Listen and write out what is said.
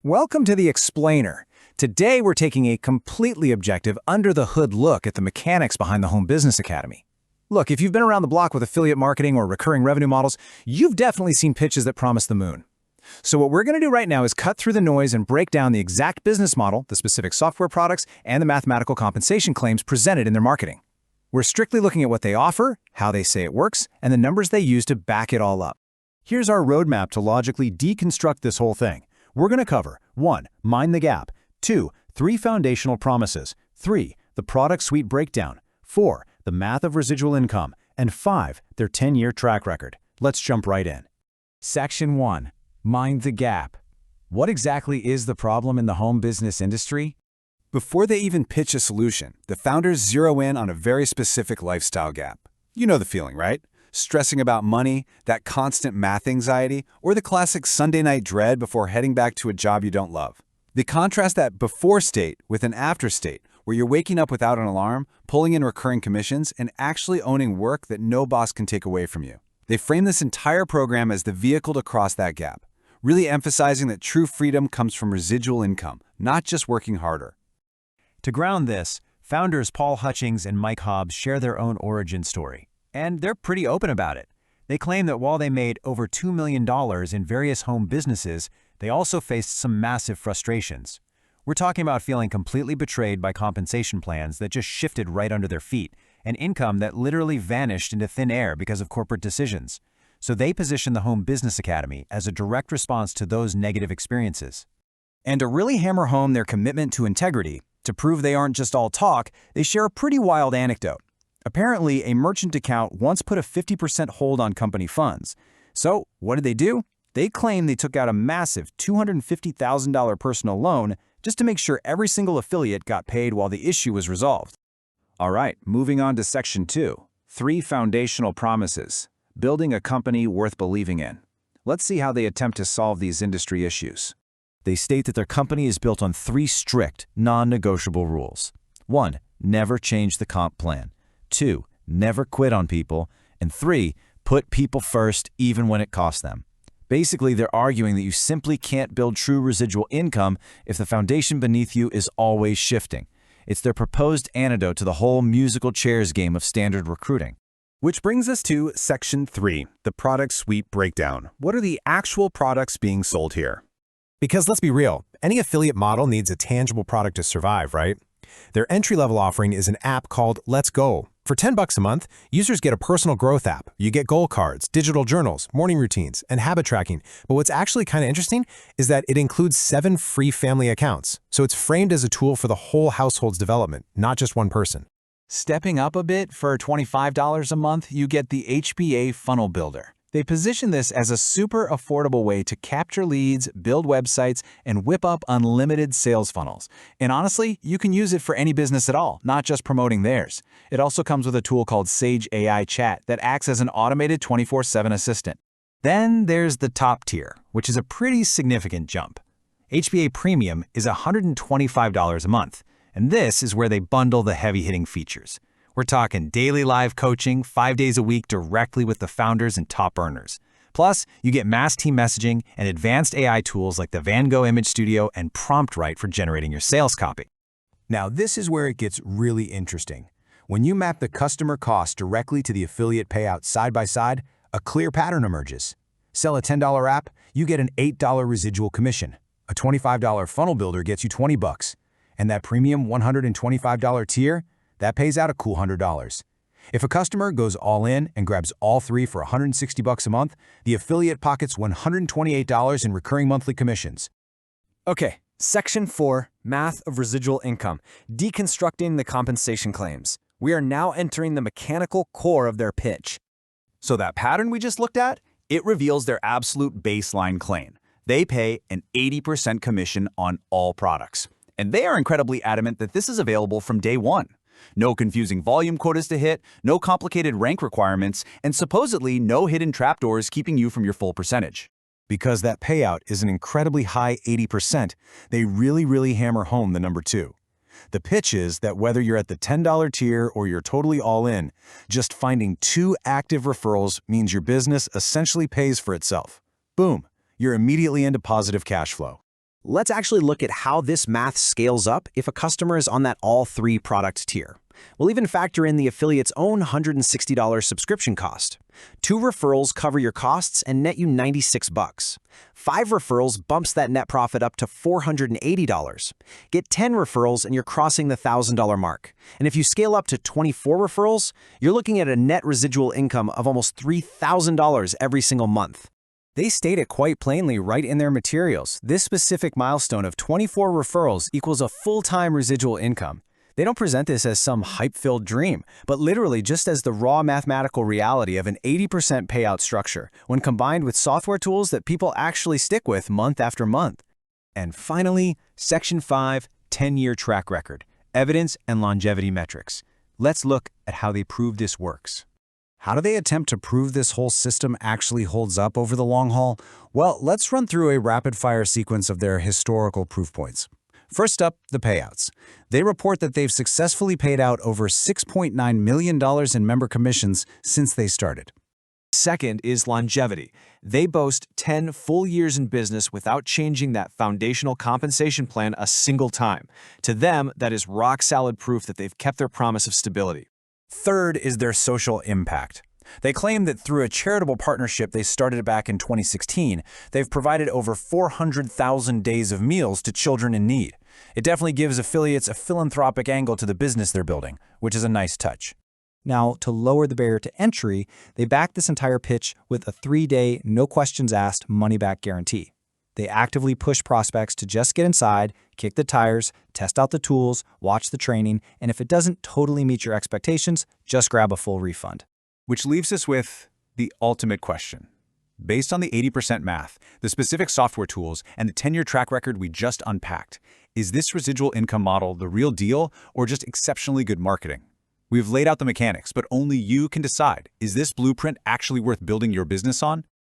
Welcome to The Explainer. Today we're taking a completely objective, under-the-hood look at the mechanics behind the Home Business Academy. Look, if you've been around the block with affiliate marketing or recurring revenue models, you've definitely seen pitches that promise the moon. So what we're going to do right now is cut through the noise and break down the exact business model, the specific software products, and the mathematical compensation claims presented in their marketing. We're strictly looking at what they offer, how they say it works, and the numbers they use to back it all up. Here's our roadmap to logically deconstruct this whole thing. We're going to cover 1. Mind the gap, 2. 3 foundational promises, 3. The product suite breakdown, 4. The math of residual income, and 5. Their 10-year track record. Let's jump right in. Section 1. Mind the gap. What exactly is the problem in the home business industry? Before they even pitch a solution, the founders zero in on a very specific lifestyle gap. You know the feeling, right? Stressing about money, that constant math anxiety, or the classic Sunday night dread before heading back to a job you don't love. They contrast that before state with an after state, where you're waking up without an alarm, pulling in recurring commissions, and actually owning work that no boss can take away from you. They frame this entire program as the vehicle to cross that gap, really emphasizing that true freedom comes from residual income, not just working harder. To ground this, founders Paul Hutchings and Mike Hobbs share their own origin story. And they're pretty open about it. They claim that while they made over $2 million in various home businesses, they also faced some massive frustrations. We're talking about feeling completely betrayed by compensation plans that just shifted right under their feet, and income that literally vanished into thin air because of corporate decisions. So they position the Home Business Academy as a direct response to those negative experiences. And to really hammer home their commitment to integrity, to prove they aren't just all talk, they share a pretty wild anecdote. Apparently, a merchant account once put a 50% hold on company funds. So, what did they do? They claim they took out a massive $250,000 personal loan just to make sure every single affiliate got paid while the issue was resolved. All right, moving on to Section 2. 3 foundational promises. Building a company worth believing in. Let's see how they attempt to solve these industry issues. They state that their company is built on 3 strict, non-negotiable rules. 1. Never change the comp plan. 2. Never quit on people. And 3. Put people first even when it costs them. Basically, they're arguing that you simply can't build true residual income if the foundation beneath you is always shifting. It's their proposed antidote to the whole musical chairs game of standard recruiting. Which brings us to Section 3, the product suite breakdown. What are the actual products being sold here? Because let's be real, any affiliate model needs a tangible product to survive, right? Their entry-level offering is an app called Let's Go. For $10 a month, users get a personal growth app. You get goal cards, digital journals, morning routines, and habit tracking. But what's actually kind of interesting is that it includes 7 free family accounts. So it's framed as a tool for the whole household's development, not just one person. Stepping up a bit, for $25 a month, you get the HBA Funnel Builder. They position this as a super affordable way to capture leads, build websites, and whip up unlimited sales funnels. And honestly, you can use it for any business at all, not just promoting theirs. It also comes with a tool called Sage AI Chat that acts as an automated 24/7 assistant. Then there's the top tier, which is a pretty significant jump. HBA Premium is $125 a month, and this is where they bundle the heavy-hitting features. We're talking daily live coaching, 5 days a week directly with the founders and top earners. Plus, you get mass team messaging and advanced AI tools like the Van Gogh Image Studio and PromptWrite for generating your sales copy. Now, this is where it gets really interesting. When you map the customer cost directly to the affiliate payout side by side, a clear pattern emerges. Sell a $10 app, you get an $8 residual commission. A $25 funnel builder gets you $20. And that premium $125 tier, that pays out a cool $100. If a customer goes all in and grabs all 3 for $160 a month, the affiliate pockets $128 in recurring monthly commissions. Okay, Section 4, Math of Residual Income, Deconstructing the Compensation Claims. We are now entering the mechanical core of their pitch. So that pattern we just looked at, it reveals their absolute baseline claim. They pay an 80% commission on all products. And they are incredibly adamant that this is available from day one. No confusing volume quotas to hit, no complicated rank requirements, and supposedly no hidden trapdoors keeping you from your full percentage. Because that payout is an incredibly high 80%, they really hammer home the number 2. The pitch is that whether you're at the $10 tier or you're totally all in, just finding 2 active referrals means your business essentially pays for itself. Boom, you're immediately into positive cash flow. Let's actually look at how this math scales up if a customer is on that all 3 product tier. We'll even factor in the affiliate's own $160 subscription cost. 2 referrals cover your costs and net you $96. 5 referrals bumps that net profit up to $480. Get 10 referrals and you're crossing the $1,000 mark. And if you scale up to 24 referrals, you're looking at a net residual income of almost $3,000 every single month. They state it quite plainly right in their materials. This specific milestone of 24 referrals equals a full-time residual income. They don't present this as some hype-filled dream, but literally just as the raw mathematical reality of an 80% payout structure when combined with software tools that people actually stick with month after month. And finally, Section 5, 10-year track record, evidence and longevity metrics. Let's look at how they prove this works. How do they attempt to prove this whole system actually holds up over the long haul? Well, let's run through a rapid-fire sequence of their historical proof points. First up, the payouts. They report that they've successfully paid out over $6.9 million in member commissions since they started. Second is longevity. They boast 10 full years in business without changing that foundational compensation plan a single time. To them, that is rock-solid proof that they've kept their promise of stability. Third is their social impact. They claim that through a charitable partnership they started back in 2016, they've provided over 400,000 days of meals to children in need. It definitely gives affiliates a philanthropic angle to the business they're building, which is a nice touch. Now, to lower the barrier to entry, they back this entire pitch with a 3-day, no questions asked, money-back guarantee. They actively push prospects to just get inside, kick the tires, test out the tools, watch the training, and if it doesn't totally meet your expectations, just grab a full refund. Which leaves us with the ultimate question. Based on the 80% math, the specific software tools, and the 10-year track record we just unpacked, is this residual income model the real deal or just exceptionally good marketing? We've laid out the mechanics, but only you can decide, is this blueprint actually worth building your business on?